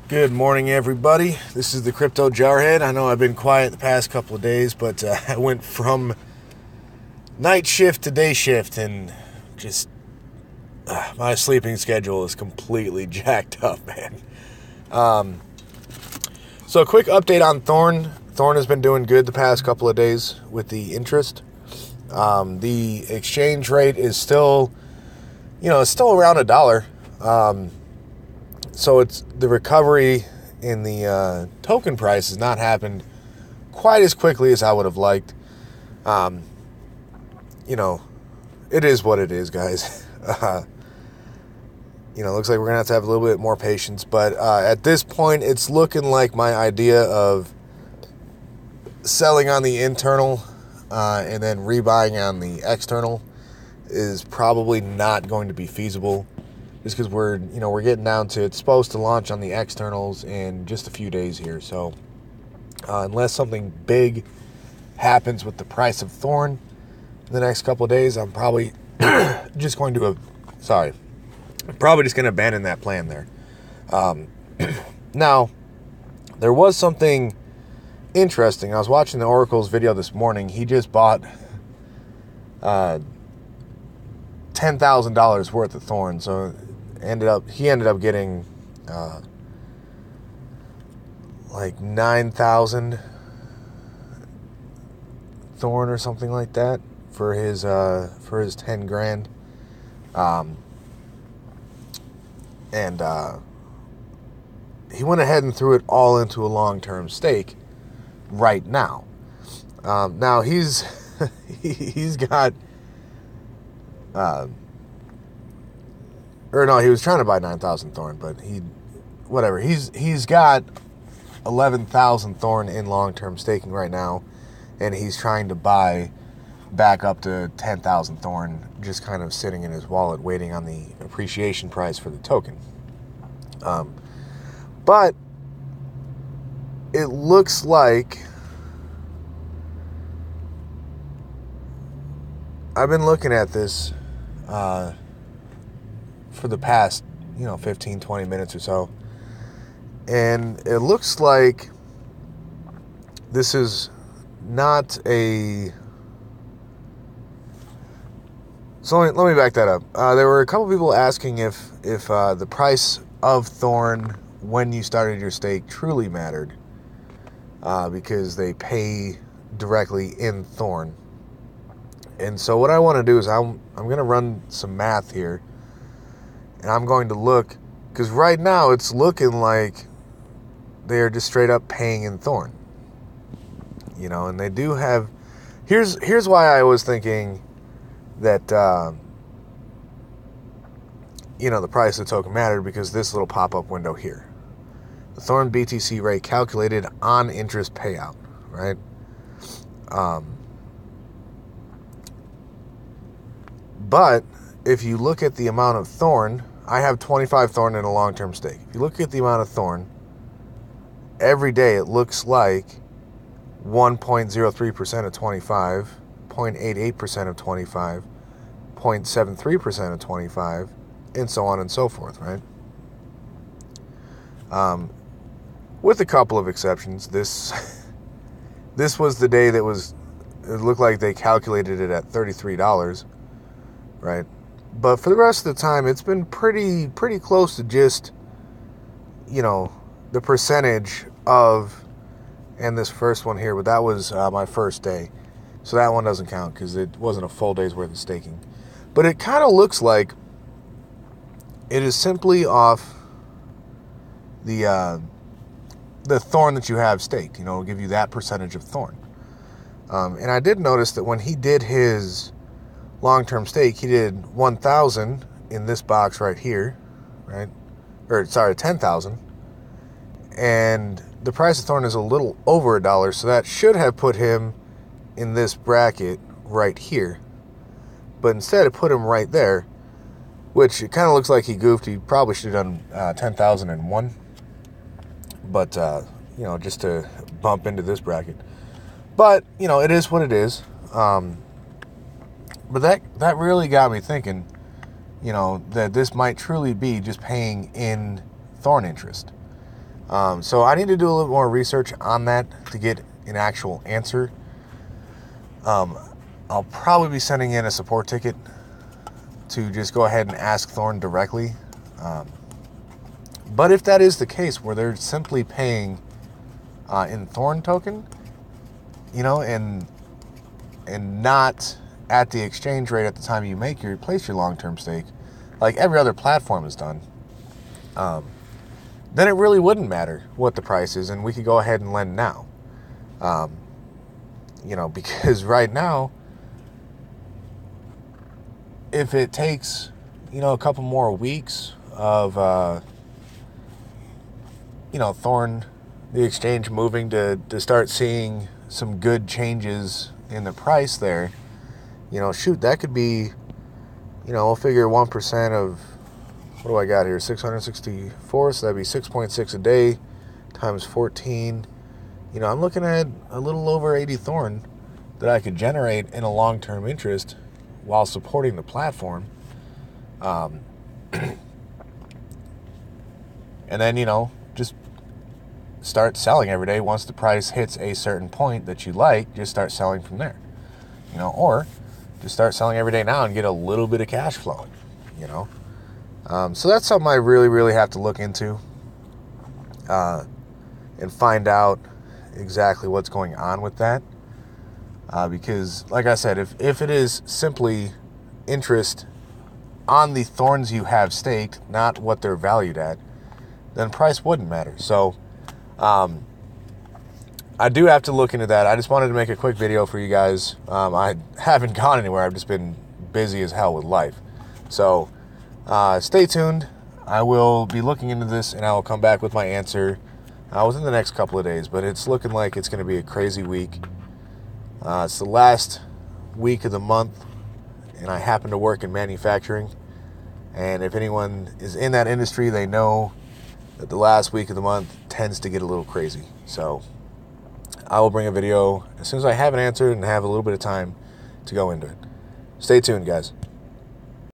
Good morning, everybody. This is the Crypto Jarhead. I know I've been quiet the past couple of days, but I went from night shift to day shift, and just my sleeping schedule is completely jacked up, man. So a quick update on Thorn. Thorn has been doing good the past couple of days with the interest. The exchange rate is still, it's still around $1. So it's the recovery in the token price has not happened quite as quickly as I would have liked. It is what it is, guys. Looks like we're going to have a little bit more patience. But at this point, it's looking like my idea of selling on the internal and then rebuying on the external is probably not going to be feasible. Just because we're getting down to, it's supposed to launch on the externals in just a few days here. So unless something big happens with the price of Thorn in the next couple of days, I'm probably just going to abandon that plan there. Now, there was something interesting. I was watching the Oracle's video this morning. He just bought $10,000 worth of Thorn, so he ended up getting like 9,000 Thorn or something like that for his 10 grand. He went ahead and threw it all into a long-term stake right now. Now he's got he was trying to buy 9,000 Thorn, but he's got 11,000 Thorn in long-term staking right now, and he's trying to buy back up to 10,000 Thorn, just kind of sitting in his wallet waiting on the appreciation price for the token. But it looks like I've been looking at this for the past 15, 20 minutes or so, and it looks like this is not a... So let me back that up. There were a couple people asking if the price of Thorn when you started your stake truly mattered, because they pay directly in Thorn. And so what I want to do is I'm going to run some math here, and I'm going to look, because right now it's looking like they're just straight up paying in Thorn. And they do have... Here's why I was thinking that, the price of the token mattered, because this little pop-up window here. The Thorn BTC rate calculated on interest payout, right? But if you look at the amount of Thorn, I have 25 Thorn in a long-term stake. If you look at the amount of Thorn, every day it looks like 1.03% of 25, 0.88% of 25, 0.73% of 25, and so on and so forth, right? With a couple of exceptions. This was the day that it looked like they calculated it at $33, right? But for the rest of the time, it's been pretty close to just, the percentage of, and this first one here, but that was my first day. So that one doesn't count because it wasn't a full day's worth of staking. But it kind of looks like it is simply off the Thorn that you have staked. It'll give you that percentage of Thorn. And I did notice that when he did his long-term stake, he did 1,000 in this box right here, right? 10,000. And the price of Thorn is a little over $1, so that should have put him in this bracket right here. But instead it put him right there, which it kind of looks like he goofed. He probably should have done 10,001. But, just to bump into this bracket. But, it is what it is. But that really got me thinking, that this might truly be just paying in Thorn interest. So I need to do a little more research on that to get an actual answer. I'll probably be sending in a support ticket to just go ahead and ask Thorn directly. But if that is the case, where they're simply paying in Thorn token, and not at the exchange rate at the time you place your long-term stake, like every other platform has done, then it really wouldn't matter what the price is, and we could go ahead and lend now. Because right now, if it takes, a couple more weeks of, Thorn, the exchange moving to start seeing some good changes in the price there, that could be, we'll figure 1% of, what do I got here, 664, so that'd be 6.6 a day times 14. I'm looking at a little over 80 Thorn that I could generate in a long-term interest while supporting the platform. And then, just start selling every day. Once the price hits a certain point that you like, just start selling from there. Or just start selling every day now and get a little bit of cash flowing, So that's something I really, really have to look into and find out exactly what's going on with that. Because, like I said, if it is simply interest on the Thorns you have staked, not what they're valued at, then price wouldn't matter. So I do have to look into that. I just wanted to make a quick video for you guys. I haven't gone anywhere. I've just been busy as hell with life. So stay tuned. I will be looking into this, and I will come back with my answer within the next couple of days. But it's looking like it's going to be a crazy week. It's the last week of the month, and I happen to work in manufacturing. And if anyone is in that industry, they know that the last week of the month tends to get a little crazy. So I will bring a video as soon as I have an answer and have a little bit of time to go into it. Stay tuned, guys.